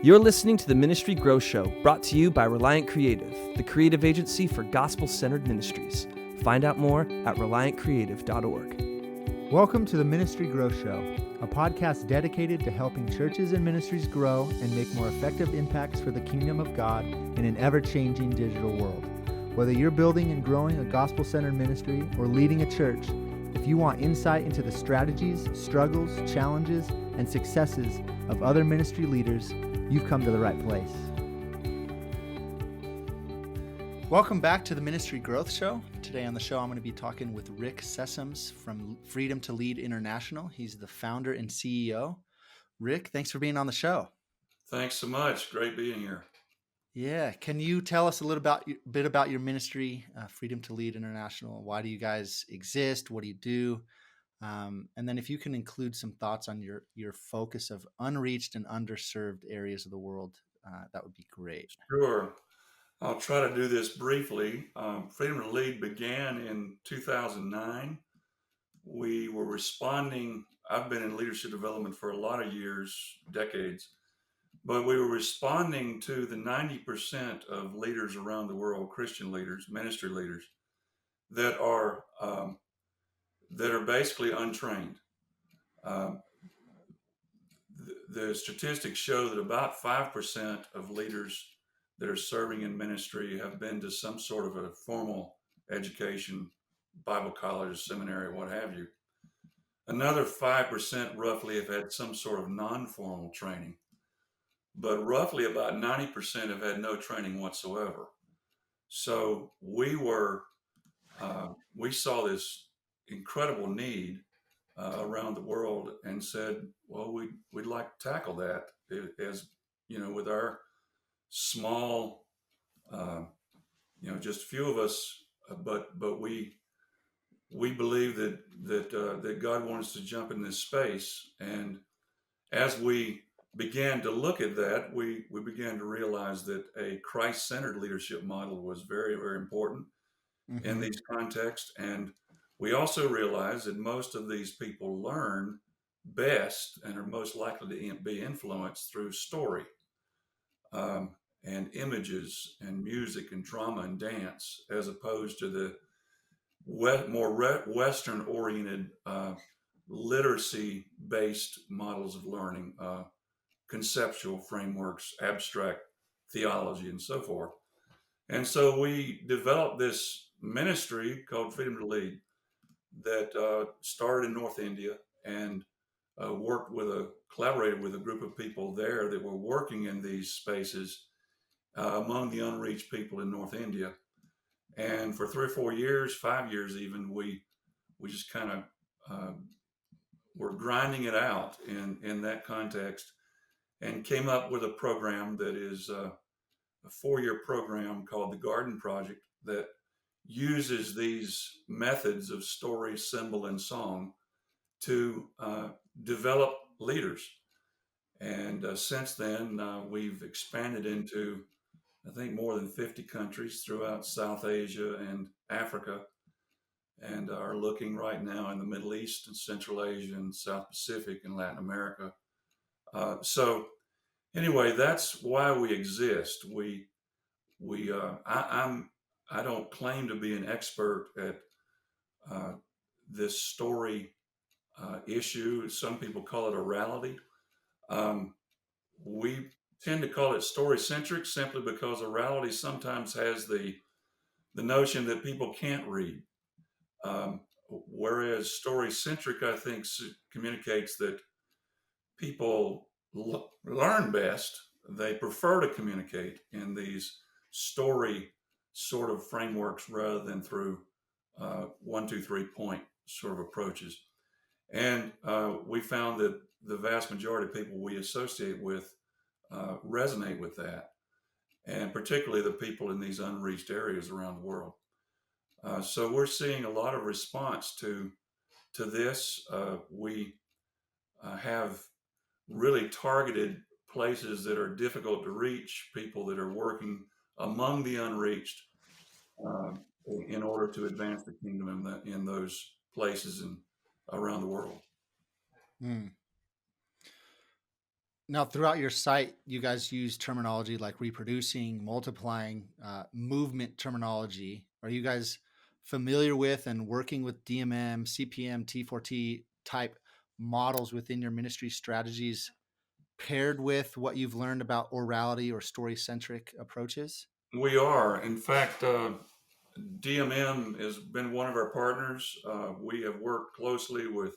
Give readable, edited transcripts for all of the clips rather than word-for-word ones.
You're listening to the Ministry Growth Show, brought to you by Reliant Creative, the creative agency for gospel-centered ministries. Find out more at reliantcreative.org. Welcome to the Ministry Growth Show, a podcast dedicated to helping churches and ministries grow and make more effective impacts for the kingdom of God in an ever-changing digital world. Whether you're building and growing a gospel-centered ministry or leading a church, if you want insight into the strategies, struggles, challenges, and successes of other ministry leaders, you've come to the right place. Welcome back to the Ministry Growth Show. Today on the show, I'm going to be talking with Rick Sessoms from Freedom to Lead International. He's the founder and CEO. Rick, thanks for being on the show. Thanks so much. Great being here. Yeah. Can you tell us a little bit about your ministry, Freedom to Lead International? Why do you guys exist? What do you do? And then if you can include some thoughts on your focus of unreached and underserved areas of the world, that would be great. Sure. I'll try to do this briefly. Freedom to Lead began in 2009. We were responding. I've been in leadership development for a lot of years, decades, but we were responding to the 90% of leaders around the world, Christian leaders, ministry leaders, that are basically untrained. The statistics show that about 5% of leaders that are serving in ministry have been to some sort of a formal education, Bible college, seminary, what have you. Another 5% roughly have had some sort of non-formal training, but roughly about 90% have had no training whatsoever. So we saw this incredible need around the world and said, well, we'd like to tackle that as, with our small, just a few of us, but we believe that God wants to jump in this space. And as we began to look at that, we began to realize that a Christ-centered leadership model was very, very important in these contexts. And we also realized that most of these people learn best and are most likely to be influenced through story and images and music and drama and dance, as opposed to the more Western-oriented literacy-based models of learning, conceptual frameworks, abstract theology, and so forth. And so we developed this ministry called Freedom to Lead that started in North India and collaborated with a group of people there that were working in these spaces among the unreached people in North India. And for 3 or 4 years, 5 years even, we just kind of were grinding it out in that context and came up with a program that is a 4-year program called the Garden Project that uses these methods of story, symbol, and song to develop leaders. And since then, we've expanded into, I think, more than 50 countries throughout South Asia and Africa, and are looking right now in the Middle East and Central Asia and South Pacific and Latin America. So anyway, that's why we exist. I don't claim to be an expert at this story issue. Some people call it orality. We tend to call it story-centric simply because orality sometimes has the notion that people can't read. Whereas story-centric, I think, communicates that people learn best. They prefer to communicate in these story sort of frameworks rather than through 1, 2, 3 point sort of approaches. And we found that the vast majority of people we associate with resonate with that, and particularly the people in these unreached areas around the world. So we're seeing a lot of response to this. We have really targeted places that are difficult to reach, people that are working among the unreached in order to advance the kingdom in those places and around the world. Now, throughout your site, you guys use terminology like reproducing, multiplying, movement terminology. Are you guys familiar with and working with DMM, CPM, T4T type models within your ministry strategies paired with what you've learned about orality or story centric approaches? We are. In fact, DMM has been one of our partners. We have worked closely with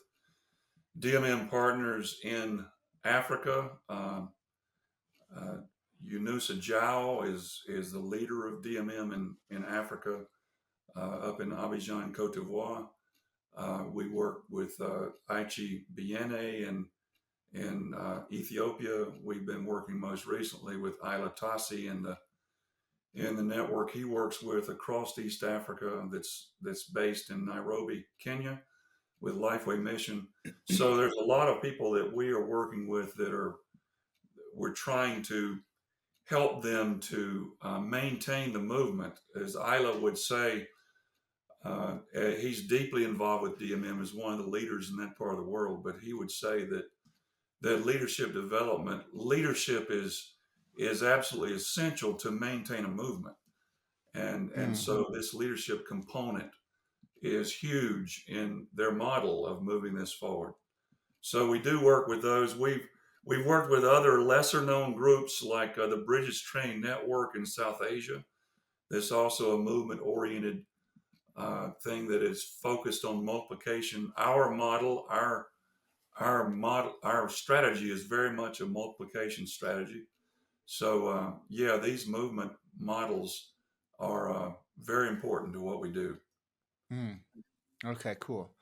DMM partners in Africa. Uh, Yunusa Jao is the leader of DMM in Africa, up in Abidjan, Cote d'Ivoire. We work with Aichi Biene in Ethiopia. We've been working most recently with Isla Tassi in the network he works with across East Africa that's based in Nairobi, Kenya, with Lifeway Mission. So there's a lot of people that we are working with we're trying to help them to maintain the movement. As Isla would say, he's deeply involved with DMM as one of the leaders in that part of the world, but he would say that leadership development, leadership is absolutely essential to maintain a movement. And so this leadership component is huge in their model of moving this forward. So we do work with those. We've worked with other lesser known groups like the British Train Network in South Asia. There's also a movement oriented thing that is focused on multiplication. Our strategy is very much a multiplication strategy. So yeah, these movement models are very important to what we do. Mm. Okay, cool.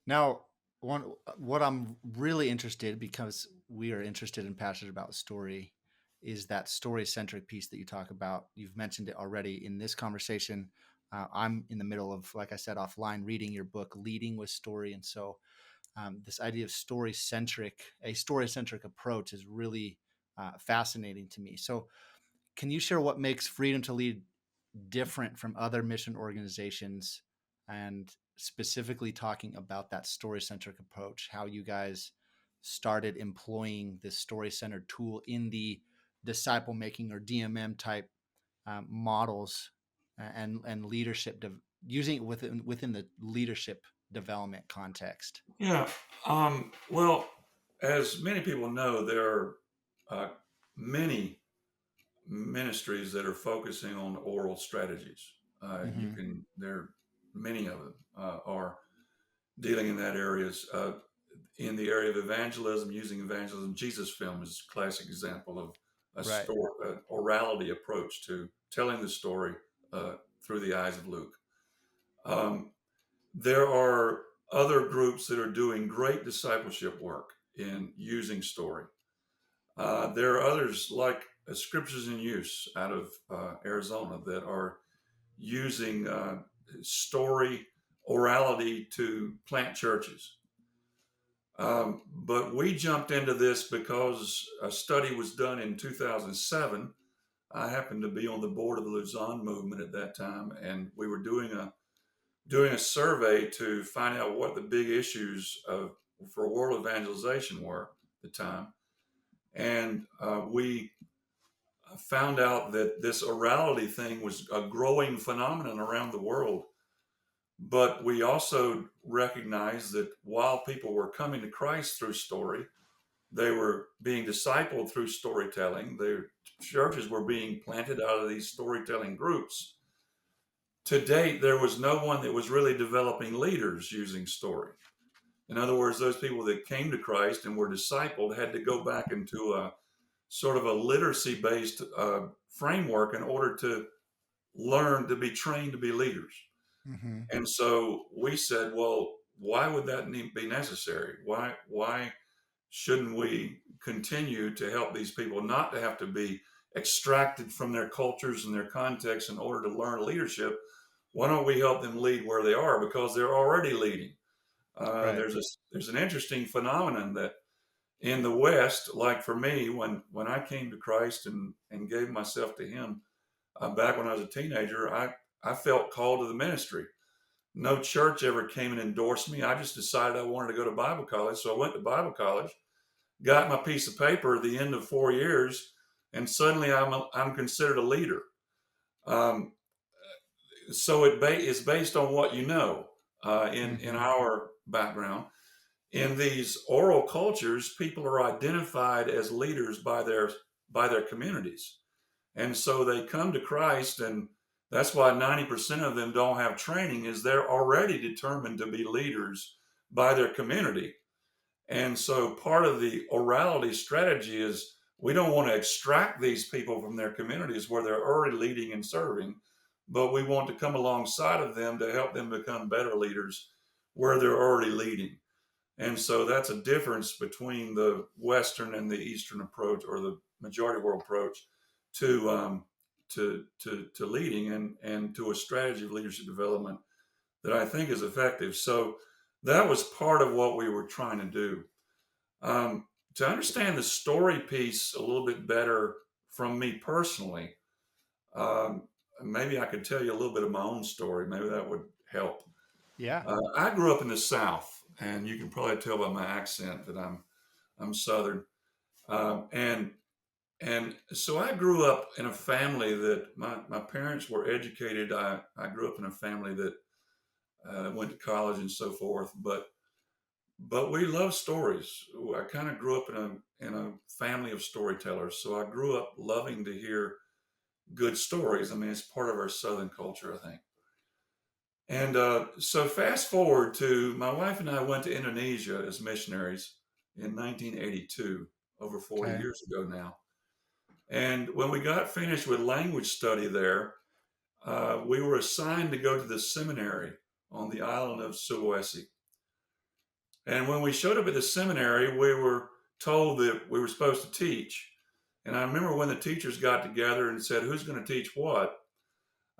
Now, what I'm really interested, because we are interested and passionate about story, is that story centric piece that you talk about. You've mentioned it already in this conversation. I'm in the middle of, like I said, offline reading your book, Leading with Story, and so this idea of a story centric approach is really fascinating to me. So, can you share what makes Freedom to Lead different from other mission organizations, and specifically talking about that story centric approach, how you guys started employing this story centered tool in the disciple making or DMM type models and leadership, using it within the leadership development context? Yeah. Well, as many people know, there are many ministries that are focusing on oral strategies. Mm-hmm. There are many of them are dealing in that areas. In the area of evangelism, using evangelism, Jesus Film is a classic example of Right. an orality approach to telling the story through the eyes of Luke. Um, there are other groups that are doing great discipleship work in using story. There are others like Scriptures in Use out of Arizona that are using story orality to plant churches. But we jumped into this because a study was done in 2007. I happened to be on the board of the Lausanne movement at that time, and we were doing a survey to find out what the big issues for world evangelization were at the time. And we found out that this orality thing was a growing phenomenon around the world. But we also recognized that while people were coming to Christ through story, they were being discipled through storytelling. Their churches were being planted out of these storytelling groups. To date, there was no one that was really developing leaders using story. In other words, those people that came to Christ and were discipled had to go back into a sort of a literacy based framework in order to learn to be trained to be leaders. Mm-hmm. And so we said, well, why would that be necessary? Why shouldn't we continue to help these people not to have to be extracted from their cultures and their contexts in order to learn leadership? Why don't we help them lead where they are, because they're already leading? Right. There's an interesting phenomenon that in the West, like for me, when I came to Christ and gave myself to Him back when I was a teenager, I felt called to the ministry. No church ever came and endorsed me. I just decided I wanted to go to Bible college, so I went to Bible college. got my piece of paper at the end of 4 years, and suddenly I'm considered a leader. Um, so it's based on what you know. In our background, in these oral cultures, people are identified as leaders by their communities, and so they come to Christ, and that's why 90% of them don't have training, is they're already determined to be leaders by their community. And so part of the orality strategy is we don't want to extract these people from their communities where they're already leading and serving, but we want to come alongside of them to help them become better leaders where they're already leading. And so that's a difference between the Western and the Eastern approach, or the majority world approach to leading, and to a strategy of leadership development that I think is effective. So that was part of what we were trying to do. To understand the story piece a little bit better from me personally, um, maybe I could tell you a little bit of my own story. Maybe that would help. Yeah. I grew up in the South, and you can probably tell by my accent that I'm Southern. And so I grew up in a family that my parents were educated. I grew up in a family that went to college and so forth, but we love stories. I kind of grew up in a family of storytellers, so I grew up loving to hear good stories. I mean, it's part of our Southern culture, I think. And so fast forward to my wife and I went to Indonesia as missionaries in 1982, over 40 Okay. years ago now. And when we got finished with language study there, we were assigned to go to the seminary on the island of Sulawesi. And when we showed up at the seminary, we were told that we were supposed to teach. And I remember when the teachers got together and said, who's going to teach what?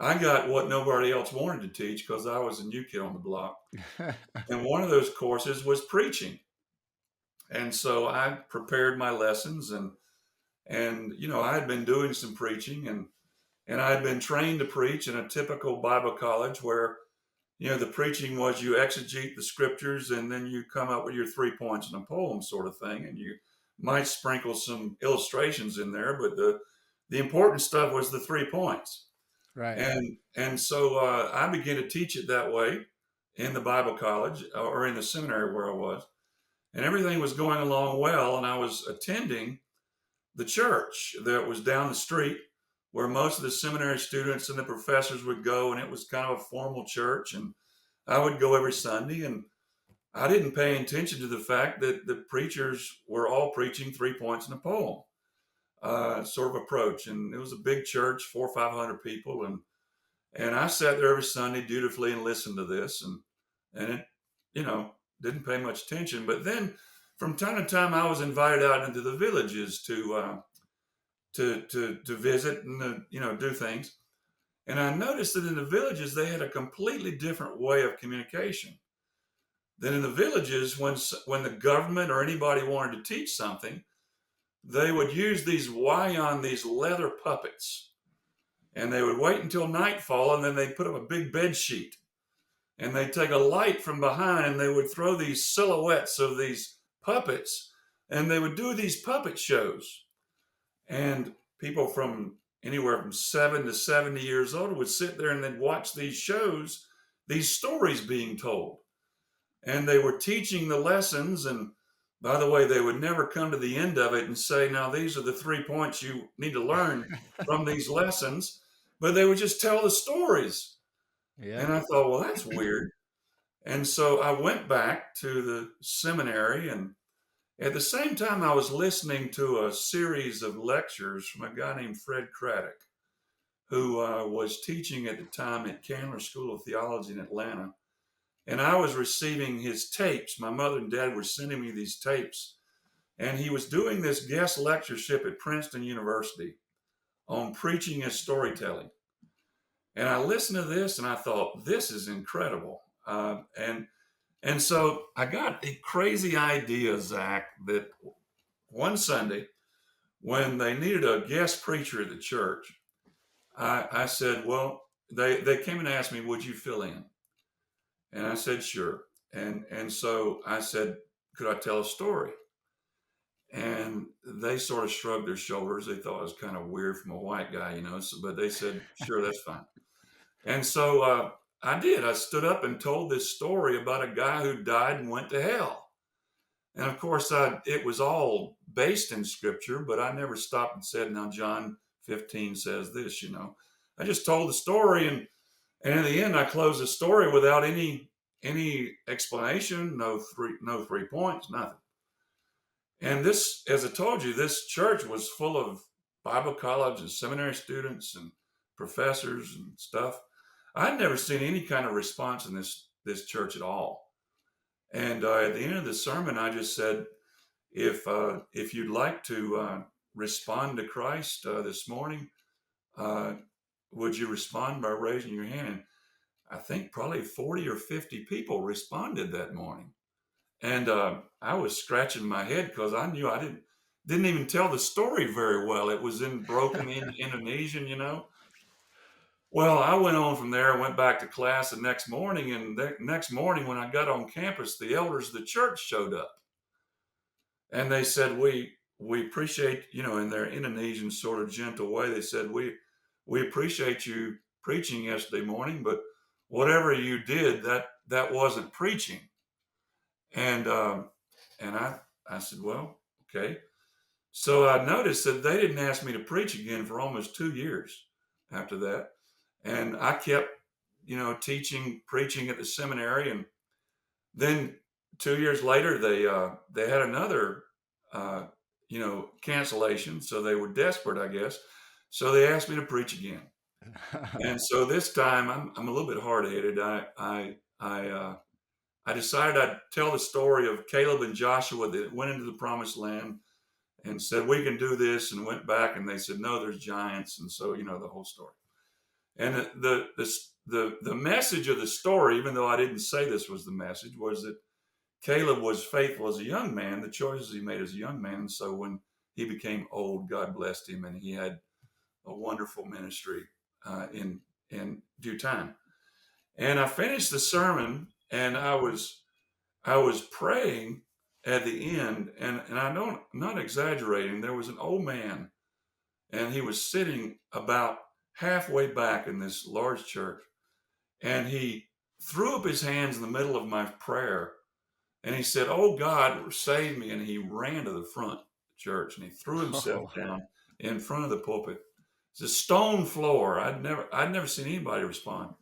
I got what nobody else wanted to teach because I was a new kid on the block. And one of those courses was preaching. And so I prepared my lessons, and I had been doing some preaching, and I had been trained to preach in a typical Bible college where the preaching was you exegete the scriptures and then you come up with your 3 points in a poem sort of thing. And you might sprinkle some illustrations in there, but the important stuff was the 3 points. Right. And so I began to teach it that way in the Bible college, or in the seminary where I was. And everything was going along well. And I was attending the church that was down the street where most of the seminary students and the professors would go. And it was kind of a formal church. And I would go every Sunday. And I didn't pay attention to the fact that the preachers were all preaching 3 points in a poem sort of approach. And it was a big church, 400 or 500 people. And I sat there every Sunday dutifully and listened to this. And it, didn't pay much attention. But then from time to time, I was invited out into the villages to visit and do things. And I noticed that in the villages they had a completely different way of communication. Than in the villages, when the government or anybody wanted to teach something, they would use these these leather puppets, and they would wait until nightfall, and then they'd put up a big bed sheet. And they'd take a light from behind, and they would throw these silhouettes of these puppets, and they would do these puppet shows. And people from anywhere from 7 to 70 years old would sit there and they'd watch these shows, these stories being told. And they were teaching the lessons. And by the way, they would never come to the end of it and say, now these are the 3 points you need to learn from these lessons. But they would just tell the stories. Yeah. And I thought, well, that's weird. And so I went back to the seminary, and at the same time, I was listening to a series of lectures from a guy named Fred Craddock, who was teaching at the time at Candler School of Theology in Atlanta. And I was receiving his tapes. My mother and dad were sending me these tapes. And he was doing this guest lectureship at Princeton University on preaching as storytelling. And I listened to this and I thought, this is incredible. And so I got a crazy idea, Zach, that one Sunday when they needed a guest preacher at the church, I said, well, they came and asked me, would you fill in? And I said, sure. And so I said, could I tell a story? And they sort of shrugged their shoulders. They thought it was kind of weird from a white guy, but they said, sure, that's fine. And so I did. I stood up and told this story about a guy who died and went to hell. And of course, it was all based in scripture, but I never stopped and said, now, John 15 says this, I just told the story. And in the end, I closed the story without any explanation, no three points, nothing. And this, as I told you, this church was full of Bible college and seminary students and professors and stuff. I'd never seen any kind of response in this church at all. And at the end of the sermon, I just said, if you'd like to respond to Christ this morning, would you respond by raising your hand? And I think probably 40 or 50 people responded that morning. And I was scratching my head because I knew I didn't even tell the story very well. It was in broken Indonesian, Well, I went on from there, went back to class the next morning. And the next morning when I got on campus, the elders of the church showed up. And they said, we appreciate, in their Indonesian sort of gentle way, they said, we appreciate you preaching yesterday morning, but whatever you did, that wasn't preaching. And I said, well, okay. So I noticed that they didn't ask me to preach again for almost 2 years after that. And I kept, preaching at the seminary. And then 2 years later, they had another, cancellation. So they were desperate, I guess. So they asked me to preach again. And so this time I'm a little bit hard-headed. I decided I'd tell the story of Caleb and Joshua that went into the promised land and said, we can do this, and went back and they said, no, there's giants. And so, the whole story. And the message of the story, even though I didn't say this was the message, was that Caleb was faithful as a young man, the choices he made as a young man. And so when he became old, God blessed him, and he had a wonderful ministry in due time. And I finished the sermon, and I was praying at the end, and I'm not exaggerating. There was an old man, and he was sitting about halfway back in this large church, and he threw up his hands in the middle of my prayer, and he said, "Oh God, save me!" And he ran to the front of the church, and he threw himself down in front of the pulpit. It's a stone floor. I'd never seen anybody respond.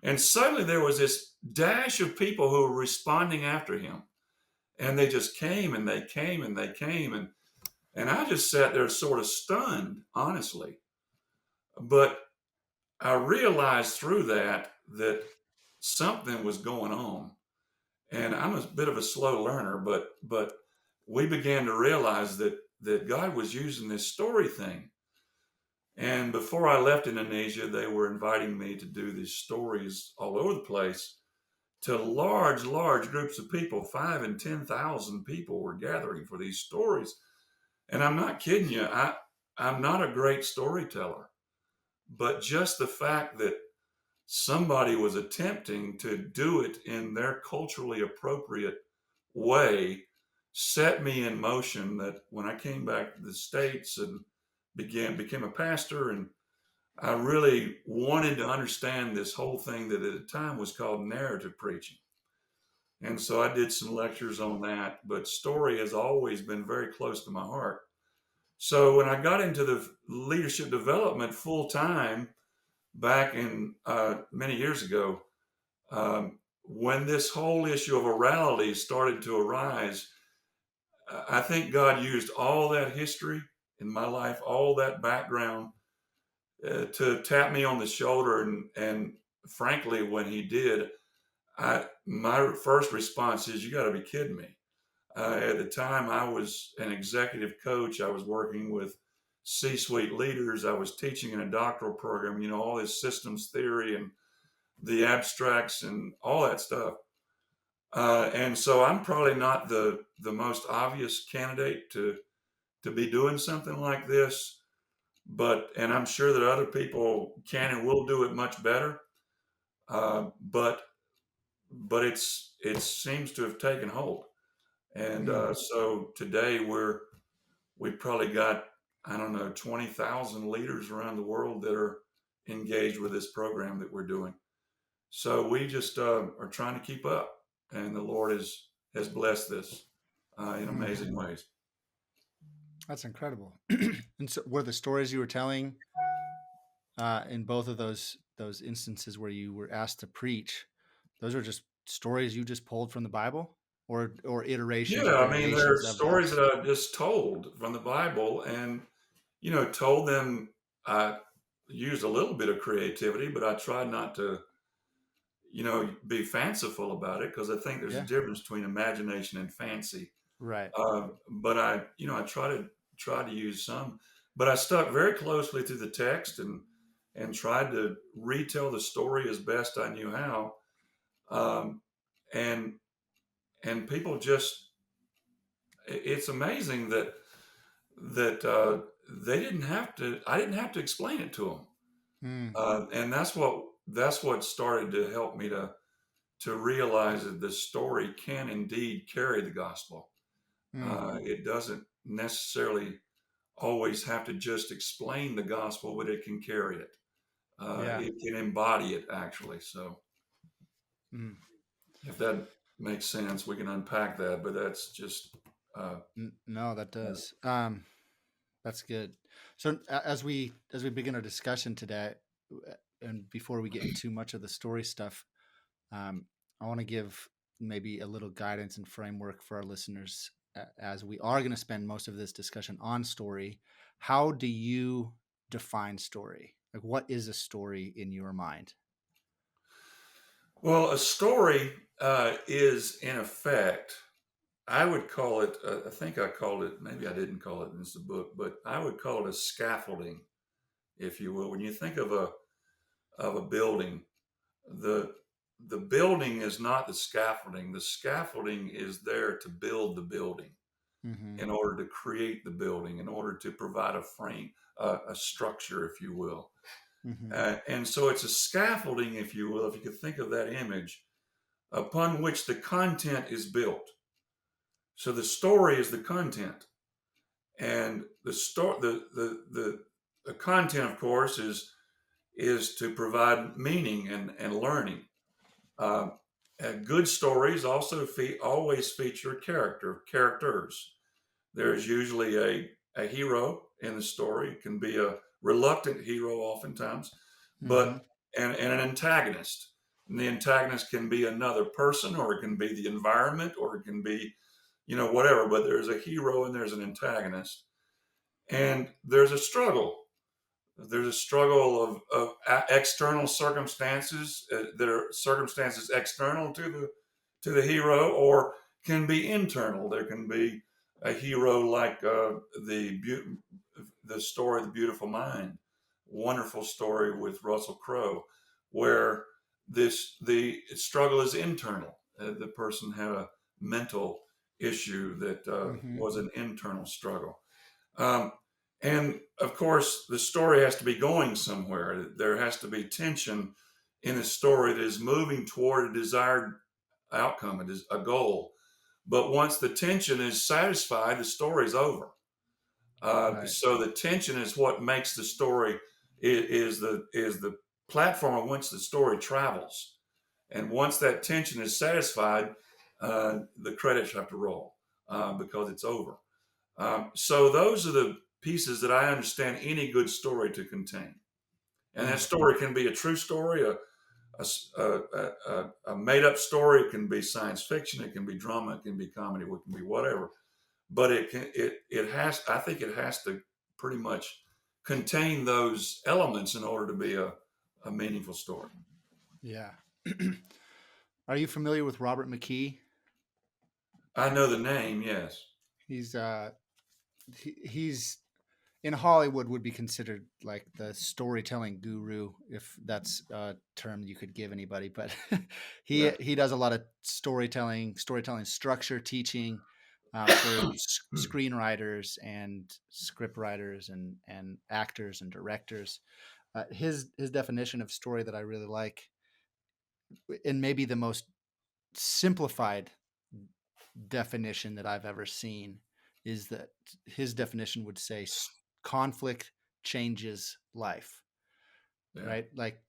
And suddenly there was this dash of people who were responding after him. And they just came and they came and they came. And I just sat there sort of stunned, honestly. But I realized through that something was going on. And I'm a bit of a slow learner, but we began to realize that God was using this story thing. And before I left Indonesia, they were inviting me to do these stories all over the place to large groups of people. 5,000 and 10,000 people were gathering for these stories. And I'm not kidding you. I'm not a great storyteller, but just the fact that somebody was attempting to do it in their culturally appropriate way set me in motion, that when I came back to the States and became a pastor, and I really wanted to understand this whole thing that at the time was called narrative preaching. And so I did some lectures on that, but story has always been very close to my heart. So when I got into the leadership development full time back in many years ago, when this whole issue of orality started to arise, I think God used all that history in my life, all that background, to tap me on the shoulder. And frankly, when he did, my first response is, you got to be kidding me. At the time, I was an executive coach. I was working with C-suite leaders. I was teaching in a doctoral program, all this systems theory and the abstracts and all that stuff. And so I'm probably not the most obvious candidate to be doing something like this, and I'm sure that other people can and will do it much better. But it seems to have taken hold. And so today we're we've probably got, I don't know, 20,000 leaders around the world that are engaged with this program that we're doing. So we just are trying to keep up, and the Lord has blessed this in Mm, amazing ways. that's incredible. And so were the stories you were telling in both of those instances where you were asked to preach, those are just stories you just pulled from the Bible, or iterations or Yeah, I mean, there are variations of stories those? that I just told from the Bible, and told them. I used a little bit of creativity, but I tried not to, be fanciful about it because I think there's a Yeah. difference between imagination and fancy. Right. But I try to use some, but I stuck very closely to the text and tried to retell the story as best I knew how. Um, and and people just, it's amazing that they didn't have to. I didn't have to explain it to them, Mm, and that's what started to help me to realize that the story can indeed carry the gospel. mm, It doesn't necessarily always have to just explain the gospel, but it can carry it. yeah. It can embody it actually. So Mm. if that makes sense, we can unpack that. But that's just No, that uh, does. That's good. So as we begin our discussion today, and before we get into too much of the story stuff, um, I want to give maybe a little guidance and framework for our listeners as we are going to spend most of this discussion on story. How do you define story? Like, what is a story in your mind? well, a story is in effect. I would call it. I think I called it. Maybe I didn't call it in this book, but I would call it a scaffolding, if you will. When you think of a building, the the building is not the scaffolding. The scaffolding is there to build the building, Mm-hmm. in order to create the building, in order to provide a frame, a structure, if you will. Mm-hmm. And so it's a scaffolding, if you will, if you could think of that image, upon which the content is built. So the story is the content, and the content, of course, is to provide meaning and learning. Uh, Good stories also always feature characters. There's usually a hero in the story. It can be a reluctant hero oftentimes, Mm-hmm. but and an antagonist. And the antagonist can be another person, or it can be the environment, or it can be, whatever. But there's a hero and there's an antagonist, and there's a struggle. There's a struggle of external circumstances that are circumstances external to the hero, or can be internal. There can be a hero like the story, The Beautiful Mind, wonderful story with Russell Crowe, where the struggle is internal. The person had a mental issue that Mm-hmm. was an internal struggle. Um, and of course, the story has to be going somewhere. There has to be tension in a story that is moving toward a desired outcome, it is a goal. But once the tension is satisfied, the story's over. Right. So the tension is what makes the story, is the platform on which the story travels. And once that tension is satisfied, the credits have to roll because it's over. So those are the pieces that I understand any good story to contain. And that Mm. story can be a true story, a made up story. It can be science fiction. It can be drama. It can be comedy. It can be whatever. But I think it has to pretty much contain those elements in order to be a meaningful story. Yeah. Are you familiar with Robert McKee? I know the name, yes. He's he's in Hollywood would be considered like the storytelling guru, if that's a term you could give anybody. But he Yeah. he does a lot of storytelling structure teaching for screenwriters and script writers and actors and directors. His definition of story that I really like, and maybe the most simplified definition that I've ever seen, is that his definition would say conflict changes life, Yeah. right? Like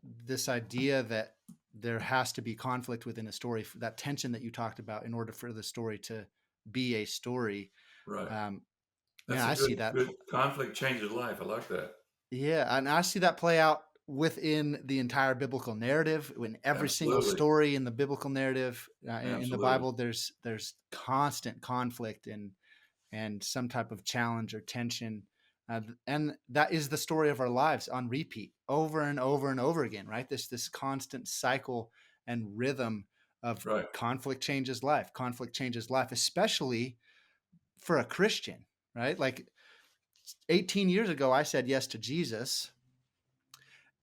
this idea that there has to be conflict within a story, that tension that you talked about, in order for the story to be a story. Right. Um, Man, That's a I good see that. good conflict changes life. I like that. Yeah, and I see that play out within the entire biblical narrative. In every single Absolutely. story in the biblical narrative, in the Absolutely. Bible, there's constant conflict and some type of challenge or tension, and that is the story of our lives on repeat, over and over and over again. Right? This constant cycle and rhythm of Right. conflict changes life. Conflict changes life, especially for a Christian. Right? Like 18 years ago, I said yes to Jesus.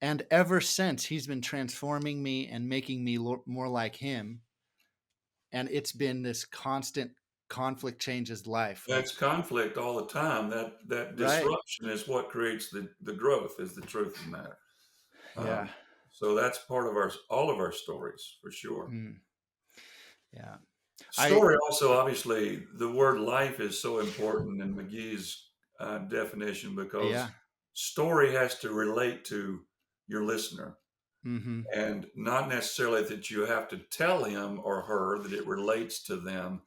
And ever since, he's been transforming me and making me more like him. And it's been this constant conflict changes life. Like, That's conflict all the time. That right. disruption is what creates the growth, is the truth of the matter. Yeah. So that's part of all of our stories for sure. Mm, yeah. I, Story also, obviously, the word life is so important in McGee's definition, yeah. because story has to relate to your listener, Mm-hmm. and not necessarily that you have to tell him or her that it relates to them,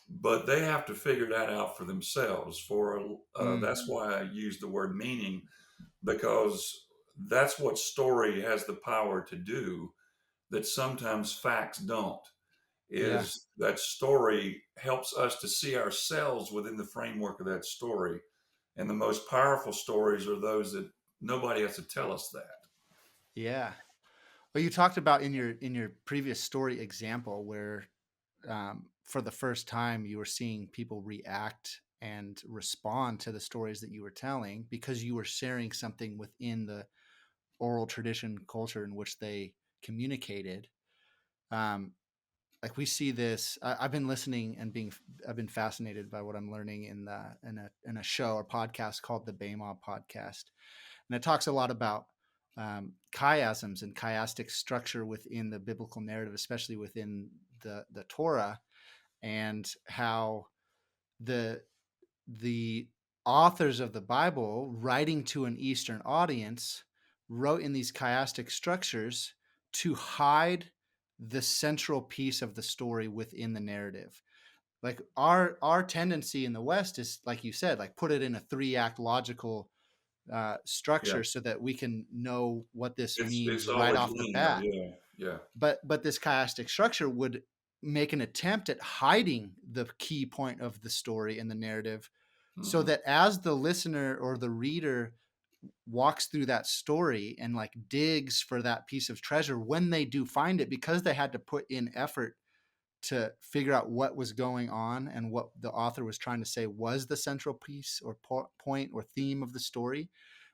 but they have to figure that out for themselves. That's why I use the word meaning, because that's what story has the power to do that sometimes facts don't. Yeah. Is that story helps us to see ourselves within the framework of that story, and the most powerful stories are those that nobody has to tell us that. Yeah. Well, you talked about in your previous story example where for the first time you were seeing people react and respond to the stories that you were telling because you were sharing something within the oral tradition culture in which they communicated. Um, like we see this. I've been listening and I've been fascinated by what I'm learning in a show or podcast called the Bema Podcast, and it talks a lot about chiasms and chiastic structure within the biblical narrative, especially within the Torah, and how the the authors of the Bible, writing to an Eastern audience, wrote in these chiastic structures to hide the central piece of the story within the narrative. Like our tendency in the West is, like you said, like put it in a 3-act logical Yeah, structure so that we can know what this it's means right always off the linear. bat. Yeah, yeah. But this chiastic structure would make an attempt at hiding the key point of the story in the narrative, so Hmm. that as the listener or the reader walks through that story and like digs for that piece of treasure, when they do find it, because they had to put in effort to figure out what was going on and what the author was trying to say was the central piece or point or theme of the story,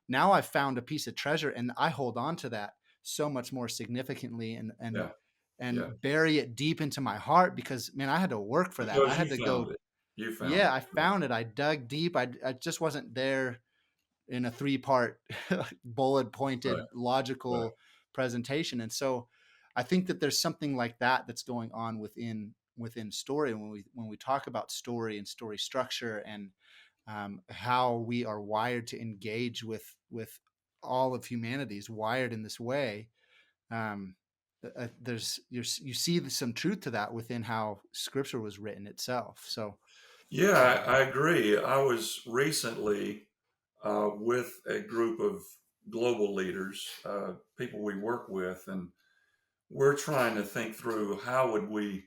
now I've found a piece of treasure and I hold on to that so much more significantly, Yeah, and yeah. bury it deep into my heart, because man, I had to work for that. I Because you had to found go. it. You found Yeah, it. I found it. I dug deep. I just wasn't there in a 3-part bullet Right, pointed right. logical presentation. And so I think that there's something like that that's going on within story. When we talk about story and story structure, and how we are wired to engage with all of humanity is wired in this way. Um, you see some truth to that within how scripture was written itself. So Yeah, I agree. I was recently with a group of global leaders, people we work with, and we're trying to think through how would we.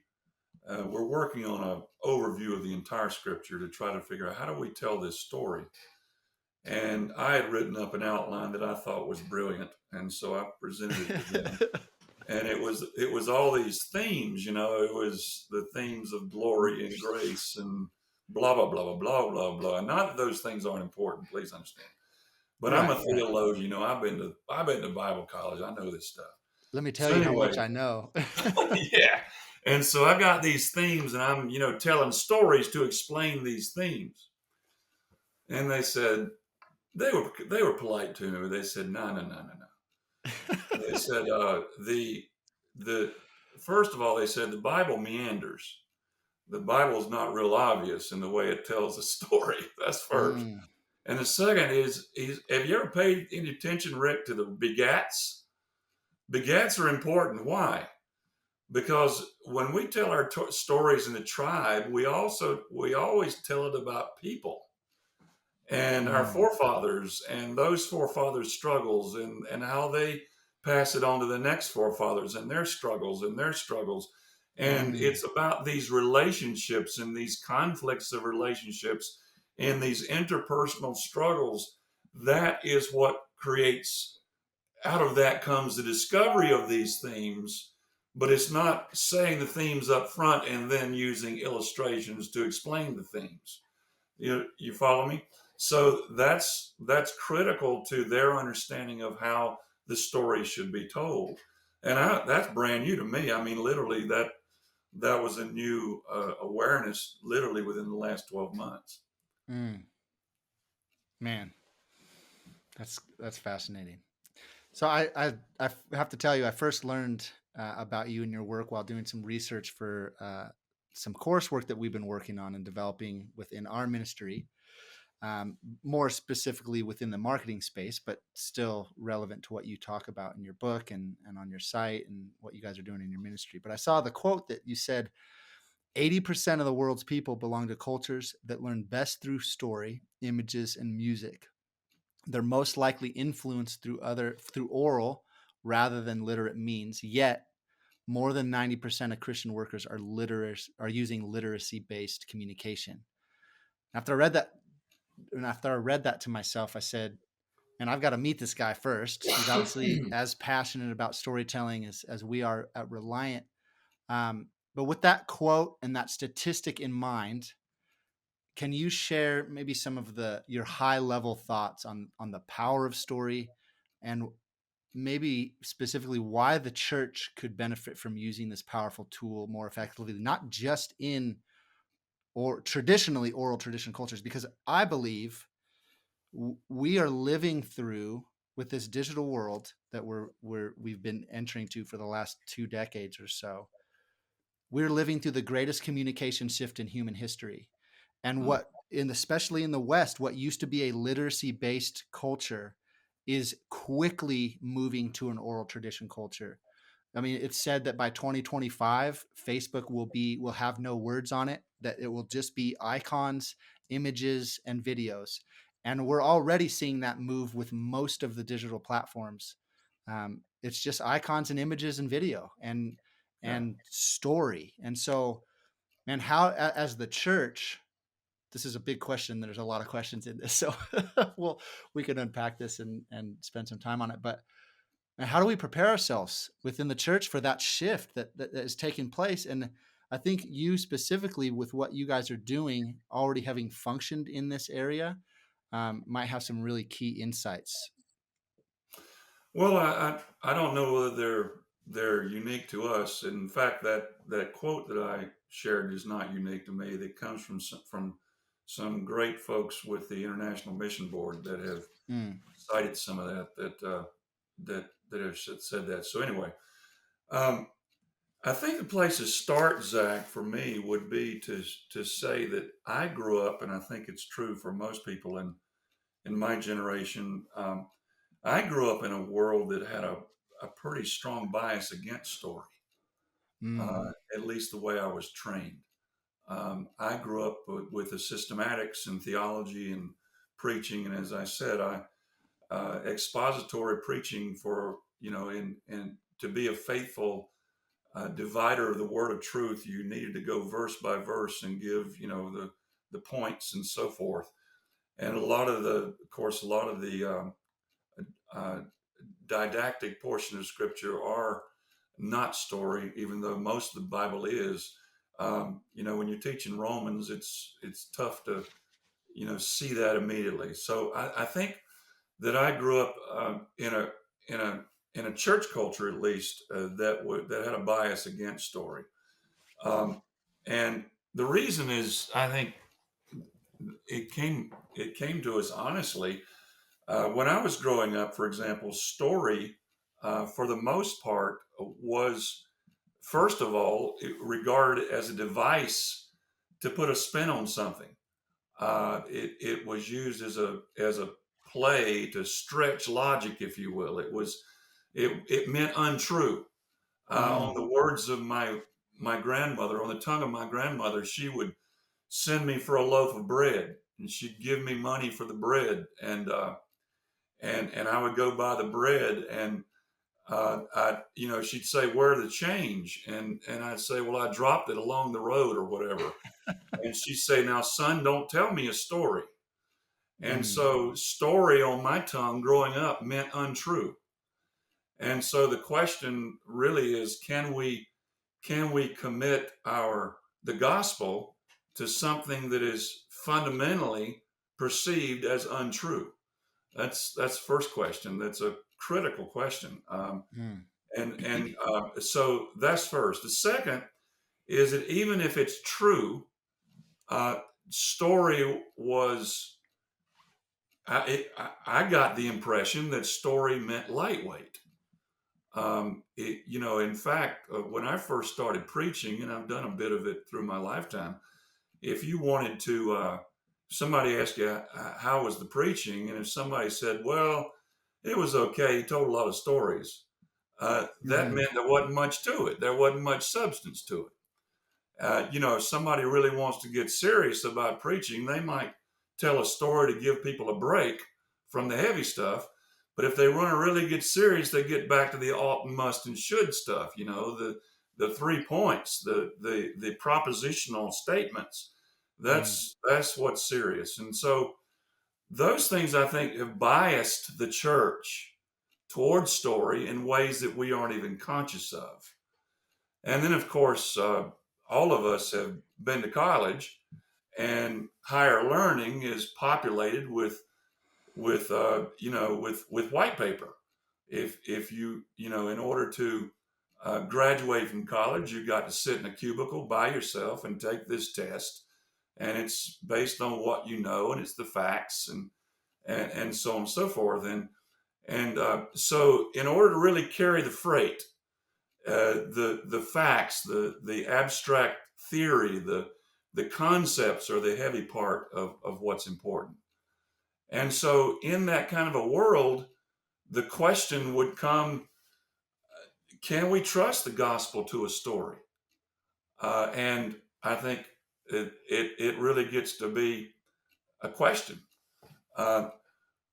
We're working on an overview of the entire scripture to try to figure out how do we tell this story. And I had written up an outline that I thought was brilliant, and so I presented it to them. And it was all these themes, it was the themes of glory and grace and blah blah blah blah blah blah blah. Not that those things aren't important, please understand. But I'm a right. theologian, I've been to Bible college, I know this stuff. Let me tell So you how anyway, much I know. yeah. And so I got these themes, and I'm telling stories to explain these themes. And they were polite to me, but they said no no no no no. They said the first of all, they said the Bible meanders. the Bible is not real obvious in the way it tells a story. That's first. Mm. And the second is have you ever paid any attention, Rick, to the begats? Begats are important. Why? Because when we tell our stories in the tribe, we always tell it about people and our Mm. forefathers and those forefathers' struggles and how they pass it on to the next forefathers and their struggles and their struggles. And Mm. it's about these relationships and these conflicts of relationships and these interpersonal struggles. That is what creates, out of that comes the discovery of these themes, but it's not saying the themes up front and then using illustrations to explain the themes. You follow me? So that's critical to their understanding of how the story should be told. And that's brand new to me. I mean, literally that was a new awareness literally within the last 12 months. Mm. Man, that's fascinating. So I have to tell you, I first learned about you and your work while doing some research for some coursework that we've been working on and developing within our ministry, more specifically within the marketing space, but still relevant to what you talk about in your book and on your site and what you guys are doing in your ministry. But I saw the quote that you said 80% of the world's people belong to cultures that learn best through story, images, and music. They're most likely influenced through oral rather than literate means. Yet, more than 90% of Christian workers are using literacy-based communication. After I read that to myself, I said, and I've got to meet this guy first. He's obviously as passionate about storytelling as we are at Reliant. But with that quote and that statistic in mind, can you share maybe some of your high level thoughts on the power of story, and maybe specifically why the church could benefit from using this powerful tool more effectively, not just in or traditionally oral tradition cultures? Because I believe we are living through, with this digital world that we've been entering to for the last 2 decades or so, we're living through the greatest communication shift in human history. And especially in the West, what used to be a literacy-based culture is quickly moving to an oral tradition culture. I mean, it's said that by 2025, Facebook will have no words on it, that it will just be icons, images, and videos. And we're already seeing that move with most of the digital platforms. It's just icons and images and video and story. And so, man, how as the church, this is a big question. There's a lot of questions in this, so we can unpack this and spend some time on it. But how do we prepare ourselves within the church for that shift that is taking place? And I think you specifically, with what you guys are doing, already having functioned in this area, might have some really key insights. Well, I don't know whether they're unique to us. In fact, that quote that I shared is not unique to me. That comes from some great folks with the International Mission Board that have Mm. cited some of that have said that. So anyway, um, I think the place to start, Zach, for me would be to say that I grew up, and I think it's true for most people in my generation. I grew up in a world that had a pretty strong bias against story, Mm. at least the way I was trained. I grew up with the systematics and theology and preaching, and as I said, expository preaching for and to be a faithful divider of the word of truth, you needed to go verse by verse and give the points and so forth. And a lot of the uh, didactic portion of scripture are not story, even though most of the Bible is. When you're teaching Romans, it's tough to see that immediately. So I think that I grew up in a church culture, at least, that had a bias against story, and the reason is I think it came to us honestly. When I was growing up, for example, story, for the most part, was first of all regarded as a device to put a spin on something. It was used as a play to stretch logic, if you will. It meant untrue. On Mm. the words of my grandmother, on the tongue of my grandmother, she would send me for a loaf of bread, and she'd give me money for the bread, and I would go buy the bread, and she'd say, "Where the change?" And I'd say, "Well, I dropped it along the road or whatever." And she'd say, "Now, son, don't tell me a story." And Mm. so, story on my tongue growing up meant untrue. And so, the question really is, can we commit the gospel to something that is fundamentally perceived as untrue? That's first question. That's a critical question. Mm. So that's first. The second is that even if it's true, uh, story was. I got the impression that story meant lightweight. In fact, when I first started preaching, and I've done a bit of it through my lifetime, if you wanted to, somebody asked you, how was the preaching? And if somebody said, well, it was okay, he told a lot of stories, that Mm. meant there wasn't much to it. There wasn't much substance to it. If somebody really wants to get serious about preaching, they might tell a story to give people a break from the heavy stuff. But if they want to really get serious, they get back to the ought and must and should stuff. The 3 points, the propositional statements. Mm. That's what's serious. And so those things I think have biased the church towards story in ways that we aren't even conscious of. And then, of course, all of us have been to college, and higher learning is populated with white paper. If in order to graduate from college, you got to sit in a cubicle by yourself and take this test, and it's based on what you know, and it's the facts, and so on and so forth. So, in order to really carry the freight, the facts, the abstract theory, the concepts are the heavy part of what's important. And so, in that kind of a world, the question would come: can we trust the gospel to a story? And I think it really gets to be a question. Uh,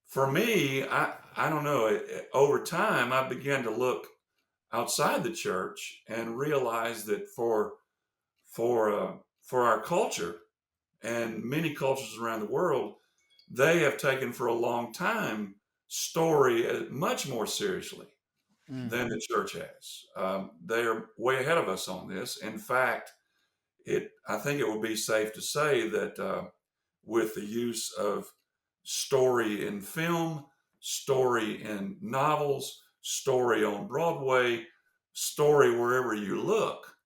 for me, I don't know. Over time, I began to look outside the church and realize that for our culture and many cultures around the world, they have taken for a long time story much more seriously Mm. than the church has. They are way ahead of us on this. In fact, I think it would be safe to say that with the use of story in film, story in novels, story on Broadway, story wherever you look,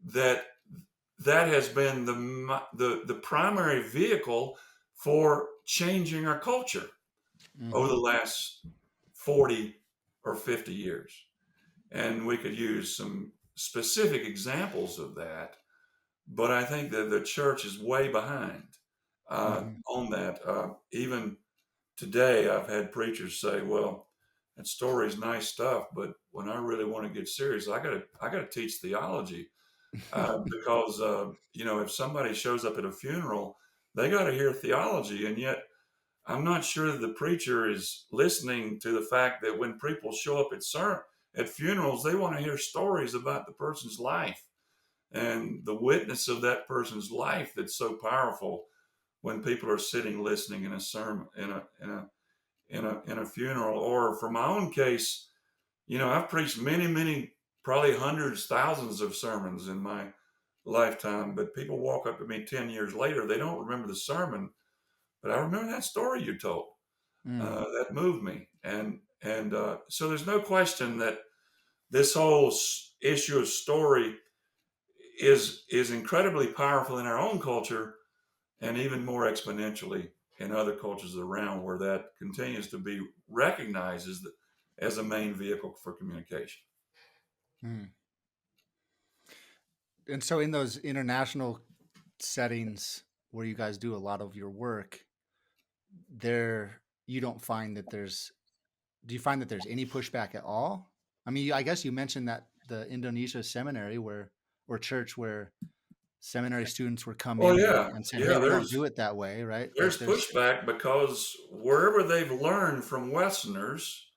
that has been the primary vehicle for changing our culture over Mm-hmm. the last 40 or 50 years. And we could use some specific examples of that, but I think that the church is way behind Mm-hmm. on that. Even today, I've had preachers say, "Well, that story is nice stuff, but when I really want to get serious, I gotta teach theology." Because if somebody shows up at a funeral, they got to hear theology, and yet I'm not sure that the preacher is listening to the fact that when people show up at funerals, they want to hear stories about the person's life and the witness of that person's life that's so powerful when people are sitting listening in a sermon in a funeral. Or for my own case, I've preached many, many, probably hundreds, thousands of sermons in my lifetime, but people walk up to me 10 years later, they don't remember the sermon, but I remember that story you told. Mm. That moved me. And so there's no question that this whole issue of story is incredibly powerful in our own culture, and even more exponentially in other cultures around, where that continues to be recognized as a main vehicle for communication. Mm. And so in those international settings where you guys do a lot of your work, there you don't find that do you find that there's any pushback at all? I mean, I guess you mentioned that the Indonesia seminary or church where seminary students would come Well, in yeah, and saying, "Hey, yeah. we don't do it that way," right? Like There's pushback because wherever they've learned from Westerners,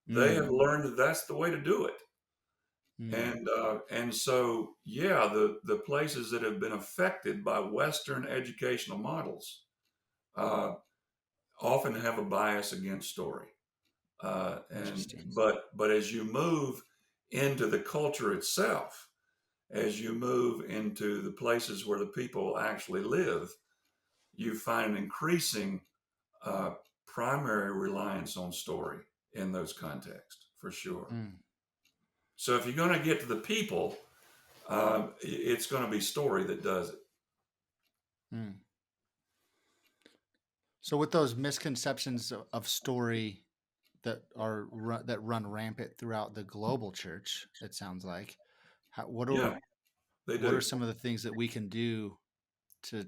they mm, have learned that that's the way to do it. mm, And so, yeah, the places that have been affected by Western educational models uh, often have a bias against story. interesting. But as you move into the culture itself, as you move into the places where the people actually live, you find an increasing uh, primary reliance on story in those contexts, for sure. Mm, So if you're going to get to the people, it's going to be story that does it. mm. So with those misconceptions of story that run rampant throughout the global church, it sounds like, Yeah, they what are do. some of the things that we can do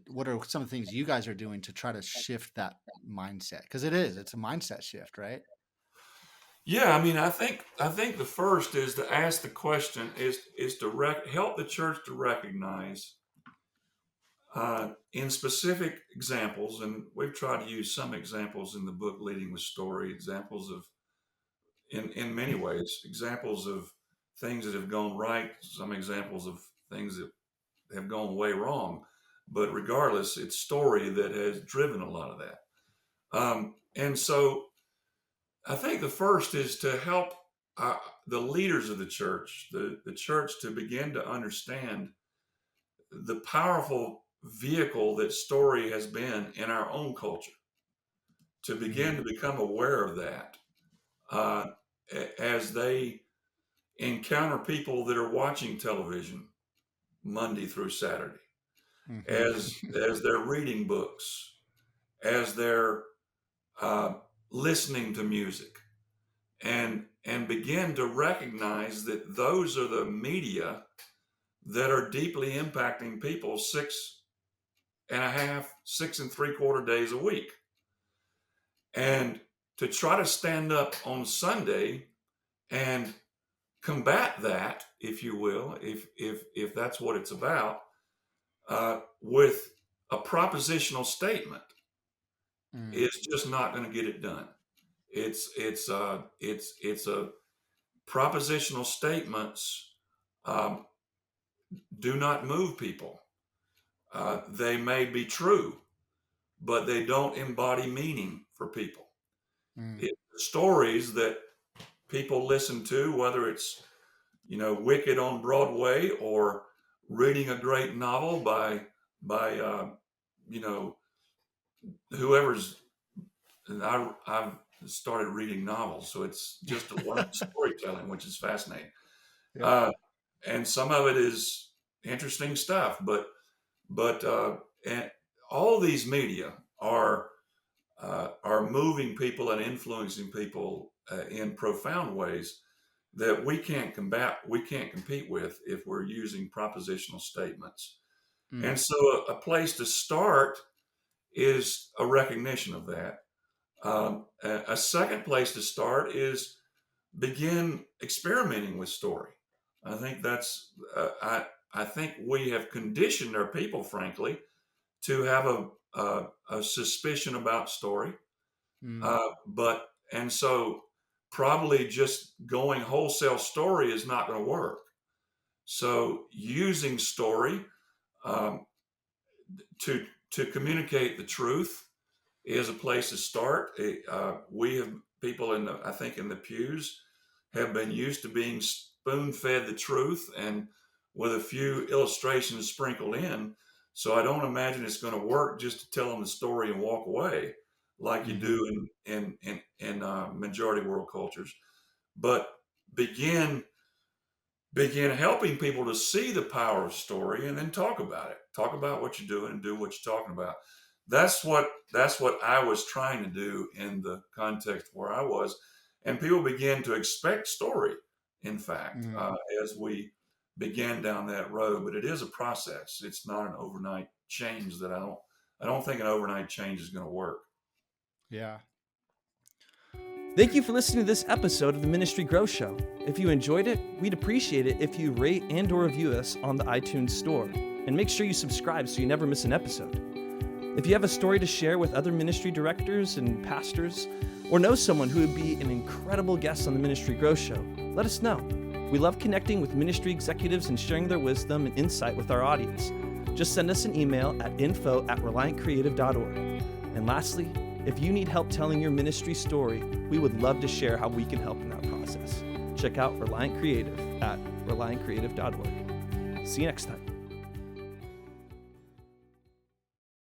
what are some of the things you guys are doing to try to shift that mindset? Because it's a mindset shift, right? Yeah, I mean, I think the first is to ask the question is to help the church to recognize in specific examples, and we've tried to use some examples in the book Leading with Story, examples of in many ways, examples of things that have gone right, some examples of things that have gone way wrong. But regardless, it's story that has driven a lot of that. And so I think the first is to help the leaders of the church to begin to understand the powerful vehicle that story has been in our own culture, to begin Mm, to become aware of that uh, as they encounter people that are watching television Monday through Saturday, hmm as they're reading books, as they're uh, listening to music, and begin to recognize that those are the media that are deeply impacting people 6.5, 6.75 days a week. And to try to stand up on Sunday and combat that, if you will, if that's what it's about, with a propositional statement mm, is just not going to get it done. It's a propositional statements um, do not move people. They may be true, but they don't embody meaning for people. mm, It's stories that people listen to, whether it's Wicked on Broadway or reading a great novel by you know whoever's. And I've started reading novels, so it's just to learn storytelling, which is fascinating. yep. Uh, and some of it is interesting stuff, but and all these media are moving people and influencing people in profound ways that we can't compete with if we're using propositional statements. Mm, And so a place to start is a recognition of that. A second place to start is begin experimenting with story. I think that's I think we have conditioned our people, frankly, to have a suspicion about story. mm, But and so probably just going wholesale story is not going to work. So using story um, to communicate the truth is a place to start. We have people I think in the pews have been used to being spoon fed the truth and with a few illustrations sprinkled in. So I don't imagine it's going to work just to tell them the story and walk away like you hmm do in majority world cultures. But begin begin helping people to see the power of story and then talk about it. Talk about what you're doing and do what you're talking about. That's what I was trying to do in the context where I was, and people begin to expect story. In fact, mm, as we began down that road, but it is a process. It's not an overnight change that I don't think an overnight change is going to work. Yeah. Thank you for listening to this episode of the Ministry Grow Show. If you enjoyed it, we'd appreciate it if you rate and or review us on the iTunes store. And make sure you subscribe so you never miss an episode. If you have a story to share with other ministry directors and pastors, or know someone who would be an incredible guest on the Ministry Grow Show, let us know. We love connecting with ministry executives and sharing their wisdom and insight with our audience. Just send us an email at info@reliantcreative.org. And lastly, if you need help telling your ministry story, we would love to share how we can help in that process. Check out Reliant Creative at reliantcreative.org. See you next time.